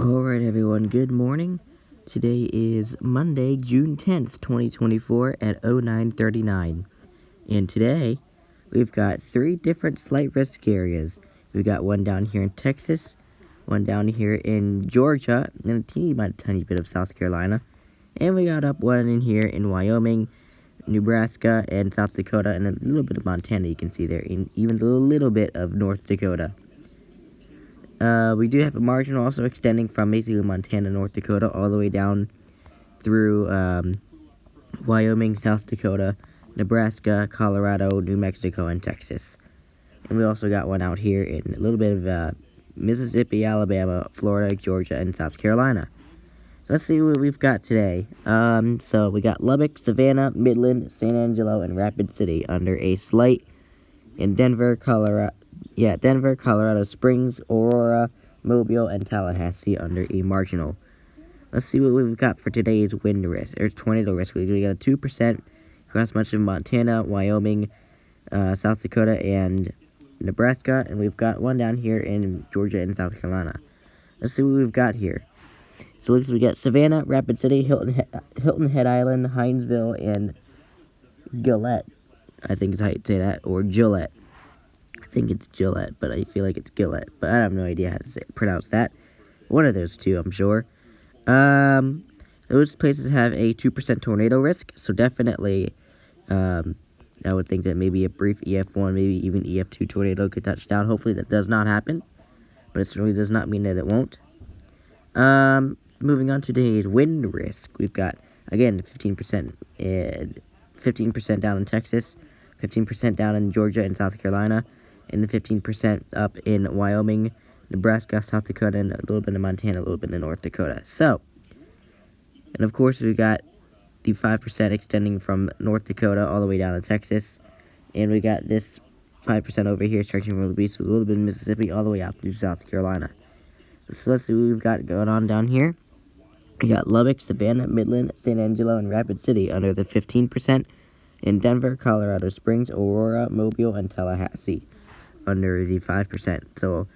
Alright everyone, good morning. Today is Monday, June 10th, 2024 at 09:39. And today, we've got 3 different slight risk areas. We've got one down here in Texas, one down here in Georgia, and a tiny bit of South Carolina. And we got up one in here in Wyoming, Nebraska, and South Dakota, and a little bit of Montana you can see there, and even a little bit of North Dakota. We do have a margin also extending from basically Montana, North Dakota, all the way down through Wyoming, South Dakota, Nebraska, Colorado, New Mexico, and Texas. And we also got one out here in a little bit of Mississippi, Alabama, Florida, Georgia, and South Carolina. So let's see what we've got today. So we got Lubbock, Savannah, Midland, San Angelo, and Rapid City under a slight, in Denver, Colorado, Springs, Aurora, Mobile, and Tallahassee under a marginal. Let's see what we've got for today's wind risk, or tornado risk. We got a 2% across much of Montana, Wyoming, South Dakota, and Nebraska, and we've got one down here in Georgia and South Carolina. Let's see what we've got here. So we got Savannah, Rapid City, Hilton Head Island, Hinesville, and Gillette. I think is how you'd say that, or Gillette. I think it's Gillette, but I feel like it's Gillette. But I have no idea how to pronounce that. One of those two, I'm sure. Those places have a 2% tornado risk, so definitely, I would think that maybe a brief EF1, maybe even EF2 tornado could touch down. Hopefully that does not happen, but it certainly does not mean that it won't. Moving on to today's wind risk, we've got, again, 15% down in Texas, 15% down in Georgia and South Carolina, and the 15% up in Wyoming, Nebraska, South Dakota, and a little bit of Montana, a little bit of North Dakota. So, and of course, we've got the 5% extending from North Dakota all the way down to Texas, and we got this 5% over here stretching from the beach with a little bit of Mississippi all the way out through South Carolina. So let's see what we've got going on down here. We got Lubbock, Savannah, Midland, San Angelo, and Rapid City under the 15%, and Denver, Colorado Springs, Aurora, Mobile, and Tallahassee under the 5%. So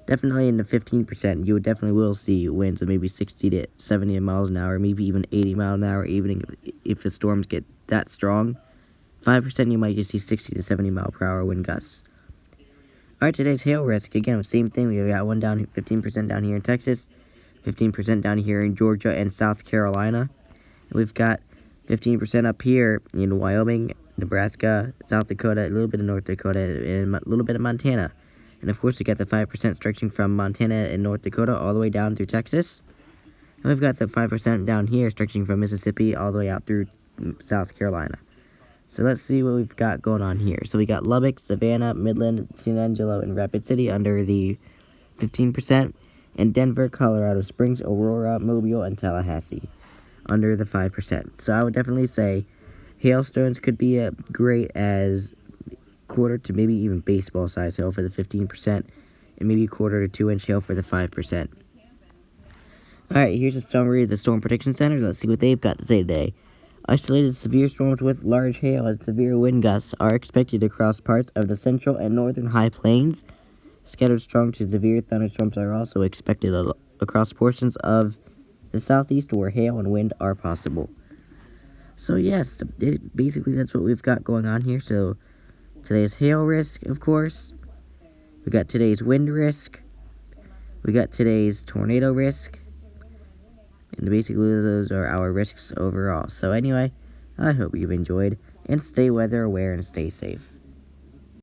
definitely in the 15%, you definitely will see winds of maybe 60 to 70 miles an hour, maybe even 80 miles an hour, even if the storms get that strong. 5%, you might just see 60 to 70 mile per hour wind gusts. Alright, today's hail risk, again, same thing. We got one down, 15% down here in Texas, 15% down here in Georgia and South Carolina. And we've got 15% up here in Wyoming, Nebraska, South Dakota, a little bit of North Dakota, and a little bit of Montana. And of course, we got the 5% stretching from Montana and North Dakota all the way down through Texas. And we've got the 5% down here stretching from Mississippi all the way out through South Carolina. So let's see what we've got going on here. So we got Lubbock, Savannah, Midland, San Angelo, and Rapid City under the 15%, and Denver, Colorado Springs, Aurora, Mobile, and Tallahassee under the 5%. So I would definitely say hailstones could be great as quarter to maybe even baseball size hail for the 15%, and maybe quarter to 2-inch hail for the 5%. Alright, here's a summary of the Storm Prediction Center. Let's see what they've got to say today. Isolated severe storms with large hail and severe wind gusts are expected across parts of the central and northern high plains. Scattered strong to severe thunderstorms are also expected across portions of the southeast where hail and wind are possible. So yes, basically that's what we've got going on here. So today's hail risk, of course. We got today's wind risk. We got today's tornado risk. And basically those are our risks overall. So anyway, I hope you've enjoyed, and stay weather aware and stay safe.